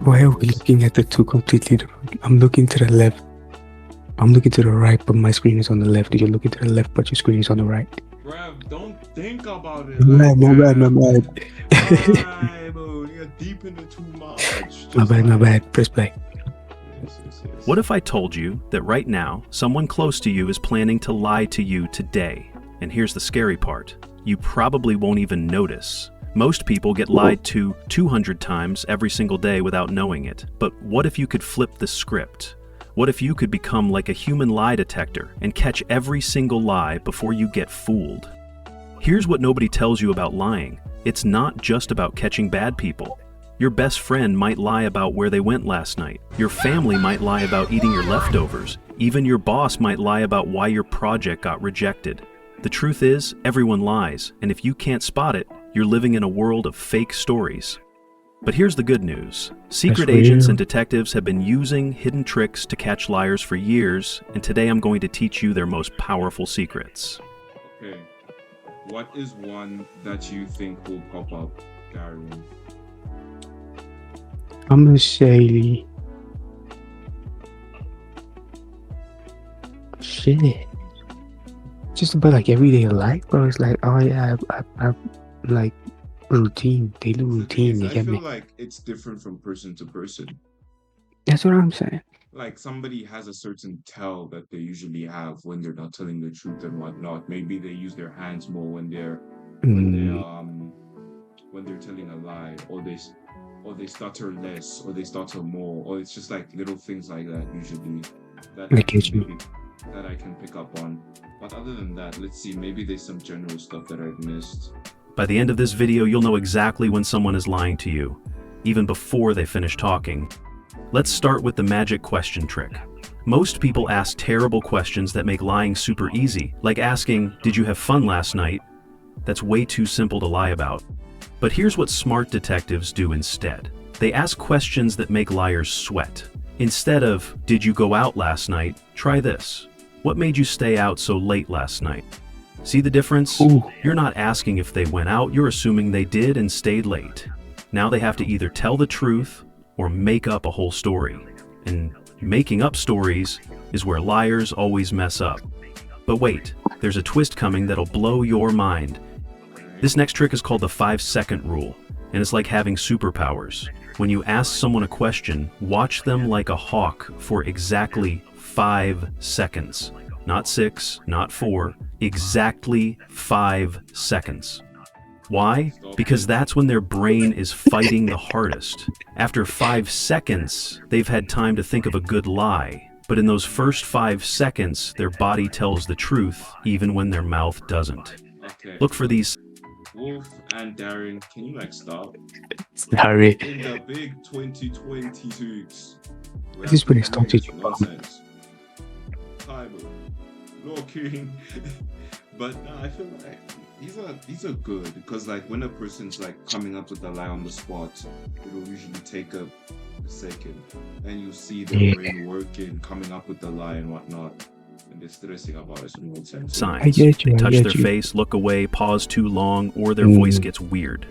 Why are we looking at the two completely different? I'm looking to the left. I'm looking to the right, but my screen is on the left. You're looking to the left, but your screen is on the right. Bruv, don't think about it My like bad, my bad, my that. bad. Why, bro? You're deep into too much. My Just bad, my like, bad. Press play. yes. What if I told you that right now, someone close to you is planning to lie to you today? And here's the scary part. You probably won't even notice. Most people get lied to 200 times every single day without knowing it. But what if you could flip the script? What if you could become like a human lie detector and catch every single lie before you get fooled? Here's what nobody tells you about lying. It's not just about catching bad people. Your best friend might lie about where they went last night. Your family might lie about eating your leftovers. Even your boss might lie about why your project got rejected. The truth is, everyone lies, and if you can't spot it, you're living in a world of fake stories. But here's the good news. Secret That's agents real. and detectives have been using hidden tricks to catch liars for years, and today I'm going to teach you their most powerful secrets. Okay. What is one that you think will pop up, Darian? I'm gonna say shit. Just about like everyday life, bro. It's like, oh yeah, I like routine, daily routine. You I get feel me? like it's different from person to person. That's what I'm saying. Like somebody has a certain tell that they usually have when they're not telling the truth and whatnot. Maybe they use their hands more when they're when they're telling a lie, or they stutter less, or they stutter more, or it's just like little things like that usually that I get you. maybe that I can pick up on. But other than that, let's see, maybe there's some general stuff that I've missed. By the end of this video, you'll know exactly when someone is lying to you, even before they finish talking. Let's start with the magic question trick. Most people ask terrible questions that make lying super easy, like asking, "Did you have fun last night?" That's way too simple to lie about. But here's what smart detectives do instead. They ask questions that make liars sweat. Instead of, "Did you go out last night?" try this. "What made you stay out so late last night?" See the difference? Ooh. You're not asking if they went out, you're assuming they did and stayed late. Now they have to either tell the truth or make up a whole story. And making up stories is where liars always mess up. But wait, there's a twist coming that'll blow your mind. This next trick is called the 5-second rule, and it's like having superpowers. When you ask someone a question, watch them like a hawk for exactly 5 seconds. Not 6, not 4, exactly 5 seconds. Why? Because that's when their brain is fighting the hardest. After 5 seconds, they've had time to think of a good lie. But in those first 5 seconds, their body tells the truth, even when their mouth doesn't. Okay. Look for these. Wolf and Darren, can you like stop? Sorry. In the big 2022s. This is when it started. Nonsense. Time, Law King. But no, I feel like these are good because like when a person's like coming up with a lie on the spot, it'll usually take a second, and you see their brain working, coming up with the lie and whatnot, and they're stressing about it. So it makes sense. Signs. I get you, They I touch get their you. face, look away, pause too long, or their voice gets weird.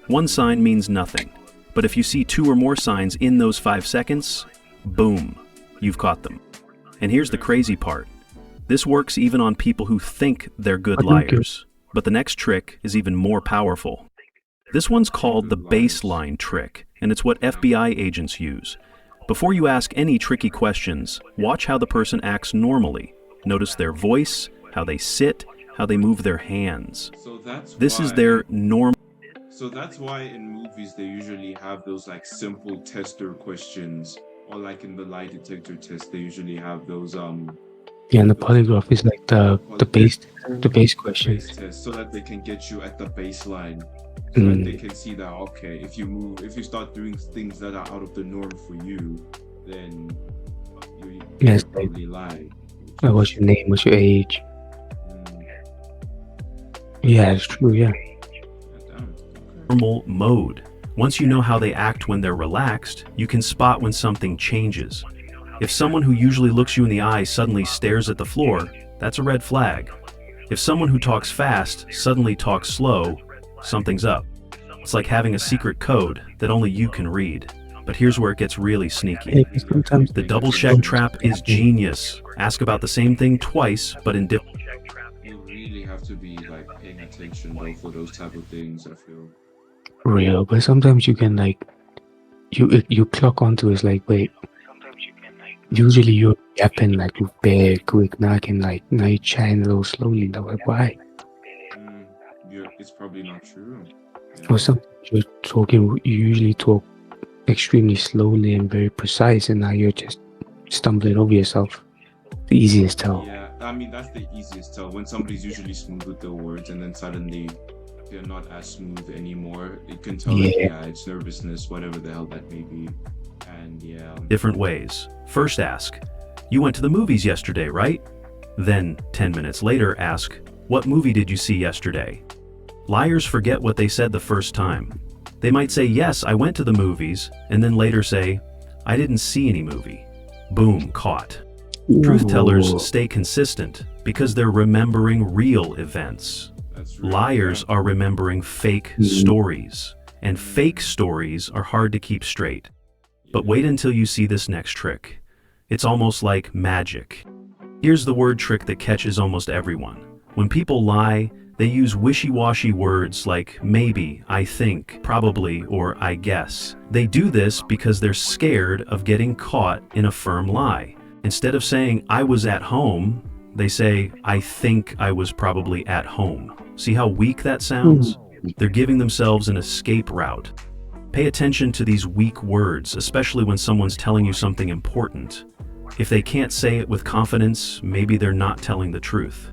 One sign means nothing. But if you see 2 or more signs in those 5 seconds, boom, you've caught them. And here's the crazy part. This works even on people who think they're good liars. But the next trick is even more powerful. This one's called the baseline trick, and it's what FBI agents use. Before you ask any tricky questions, watch how the person acts normally. Notice their voice, how they sit, how they move their hands. So that's This why, is their normal. So that's why in movies they usually have those like simple tester questions, or like in the lie detector test they usually have those Yeah, and the polygraph is like the base question. base test, so that they can get you at the baseline, so that they can see that okay, if you start doing things that are out of the norm for you, then you Yes, probably lie. Like, what's your name? What's your age? Yeah, it's true. Yeah. normal mode. Once you know how they act when they're relaxed, you can spot when something changes. If someone who usually looks you in the eye suddenly stares at the floor, that's a red flag. If someone who talks fast suddenly talks slow, something's up. It's like having a secret code that only you can read. But here's where it gets really Yeah, sneaky. 'cause sometimes The double check trap is genius. Ask about the same thing twice, but in different. You really have to be like paying attention though for those type of things, I feel. real, but sometimes you can like you clock onto it's like wait. Usually you're yapping like very quick. Now you chatting a little slowly. Like why? It's probably not true. Or sometimes you're talking. You usually talk extremely slowly and very precise, and now you're just stumbling over yourself. The easiest tell. Yeah, I mean that's the easiest tell when somebody's usually smooth with their words and then suddenly they're not as smooth anymore. You can tell that it's nervousness, whatever the hell that may be. And Different ways. First ask, you went to the movies yesterday, right? Then 10 minutes later ask, what movie did you see yesterday? Liars forget what they said the first time. They might say, yes, I went to the movies, and then later say, I didn't see any movie. Boom, caught. Truth tellers stay consistent because they're remembering real events. that's real, Liars are remembering fake stories, and fake stories are hard to keep straight. But wait until you see this next trick. It's almost like magic. Here's the word trick that catches almost everyone. When people lie, they use wishy-washy words like maybe, I think, probably, or I guess. They do this because they're scared of getting caught in a firm lie. Instead of saying, I was at home, they say, I think I was probably at home. See how weak that sounds? They're giving themselves an escape route. Pay attention to these weak words, especially when someone's telling you something important. If they can't say it with confidence, maybe they're not telling the truth.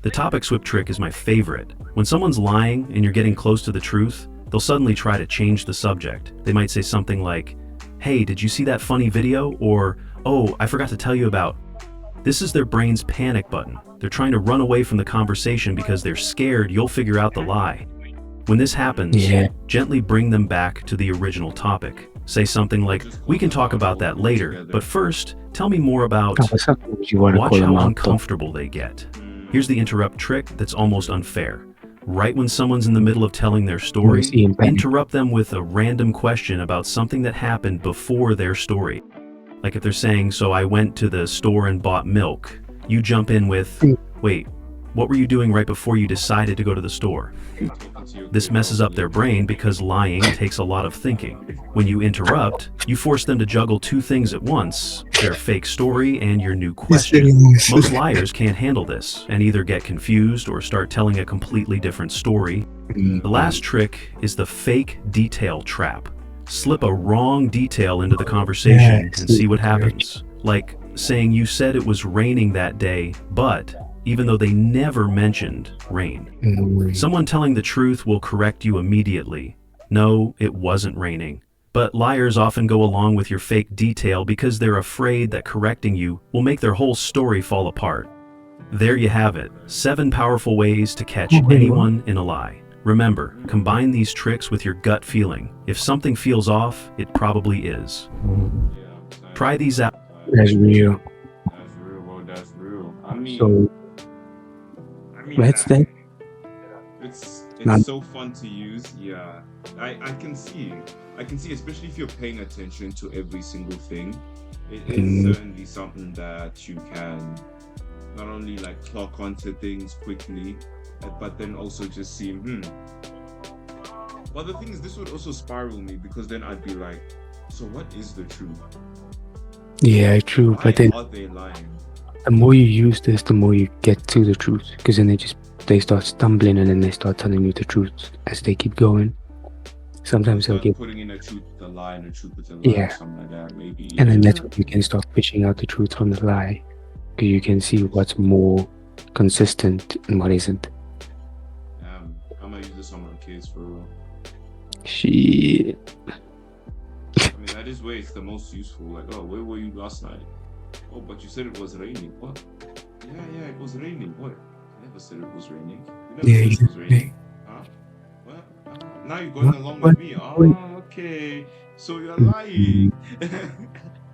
The topic swip trick is my favorite. When someone's lying and you're getting close to the truth, they'll suddenly try to change the subject. They might say something like, hey, did you see that funny video? Or, oh, I forgot to tell you about. This is their brain's panic button. They're trying to run away from the conversation because they're scared you'll figure out the lie. When this happens, gently bring them back to the original topic. Say something like, we can talk about that later, but first, tell me more about. Watch how uncomfortable they get. Here's the interrupt trick that's almost unfair. Right when someone's in the middle of telling their story, interrupt them with a random question about something that happened before their story. Like if they're saying, so I went to the store and bought milk, you jump in with, wait, what were you doing right before you decided to go to the store? This messes up their brain because lying takes a lot of thinking. When you interrupt, you force them to juggle two things at once, their fake story and your new question. Most liars can't handle this and either get confused or start telling a completely different story. The last trick is the fake detail trap. Slip a wrong detail into the conversation and see what happens. Like saying you said it was raining that day, but even though they never mentioned rain. Someone telling the truth will correct you immediately. No, it wasn't raining. But liars often go along with your fake detail because they're afraid that correcting you will make their whole story fall apart. There you have it, 7 powerful ways to catch anyone in a lie. Remember, combine these tricks with your gut feeling. If something feels off, it probably is. Try these out. That's real. That's real, bro. That's real. I mean, it's so fun to use. Yeah, I can see, especially if you're paying attention to every single thing. It is certainly something that you can not only like clock onto things quickly, but then also just see. Well, the thing is, this would also spiral me because then I'd be like, so what is the truth? Yeah, true. Why but then are they lying? the more you use this, the more you get to the truth. Because then they start stumbling and then they start telling you the truth as they keep going. Sometimes they'll get putting in a truth with a lie and a truth with a lie, Yeah. something like that, maybe. and then that's when you can start fishing out the truth from the lie. Because you can see what's more consistent and what isn't. I'm gonna use this on my kids for real. Shit. I mean, that is where it's the most useful. Like, oh, where were you last night? Oh, but you said it was raining. What? Yeah, it was raining. What? I never said it was raining. You never said it was raining. Huh? What? Now you're going along with me. Oh, okay. So you're lying.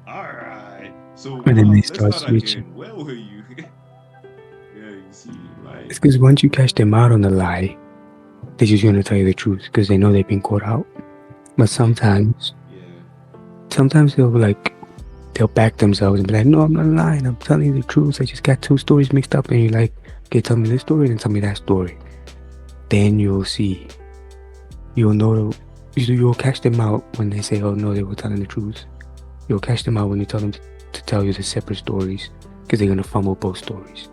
Alright. So And then they let's start start switching. again. Where were you? Yeah, you see, like, It's because once you catch them out on the lie, they're just going to tell you the truth because they know they've been caught out. But sometimes yeah. sometimes they'll back themselves and be like, no, I'm not lying. I'm telling you the truth. I just got two stories mixed up. And you're like, okay, tell me this story and tell me that story. Then you'll see. You'll know. You'll catch them out when they say, oh, no, they were telling the truth. You'll catch them out when you tell them to tell you the separate stories. Because they're going to fumble both stories.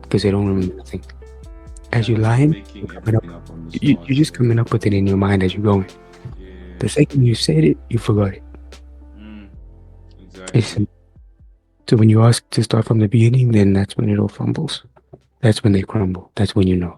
Because they don't remember nothing. As you're lying, Making you're coming up, everything up on the you're spot. just coming up with it in your mind as you're going. Yeah. The second you said it, you forgot it. Exactly. It's simple. So when you ask to start from the beginning, then that's when it all fumbles. That's when they crumble. That's when you know.